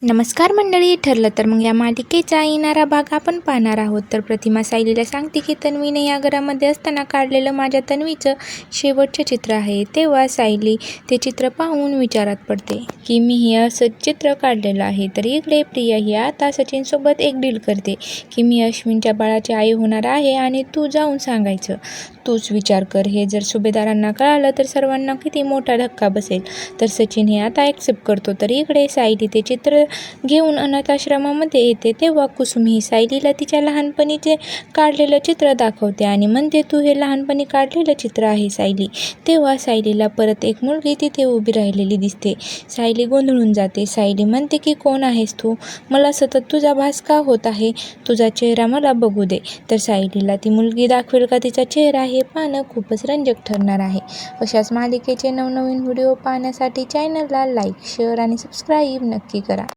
नमस्कार मंडळी. ठरलं तर मग या मालिकेचा येणारा भाग आपण पाहणार आहोत. तर प्रतिमा सायलीला सांगते की तन्वीने या घरामध्ये असताना काढलेलं माझ्या तन्वीचं शेवटचं चित्र आहे. तेव्हा सायली ते चित्र पाहून विचारात पडते की मी हे असं चित्र काढलेलं आहे. तर इकडे प्रिया ही आता सचिनसोबत एक डील करते की मी अश्विनच्या बाळाची आई होणार आहे आणि तू जाऊन सांगायचं. तूच विचार कर, हे जर सुभेदारांना कळालं तर सर्वांना किती मोठा धक्का बसेल. तर सचिन हे आता ॲक्सेप्ट करतो. तर इकडे सायली ते चित्र घेऊन अनाथाश्रमामध्ये येते. तेव्हा कुसुम ही सायलीला तिच्या लहानपणीचे काढलेलं चित्र दाखवते आणि म्हणते तू हे लहानपणी काढलेलं चित्र आहे सायली. तेव्हा सायलीला परत एक मुलगी तिथे उभी राहिलेली दिसते. सायली गोंधळून जाते. सायली म्हणते की कोण आहेस तू? मला सतत तुझा भास का होत आहे? तुझा चेहरा मला बघू दे. तर सायलीला ती मुलगी दाखवेल का तिचा चेहरा हे पाहणं खूपच रंजक ठरणार आहे. अशाच मालिकेचे नवनवीन व्हिडिओ पाहण्यासाठी चॅनलला लाईक, शेअर आणि सबस्क्राईब नक्की करा.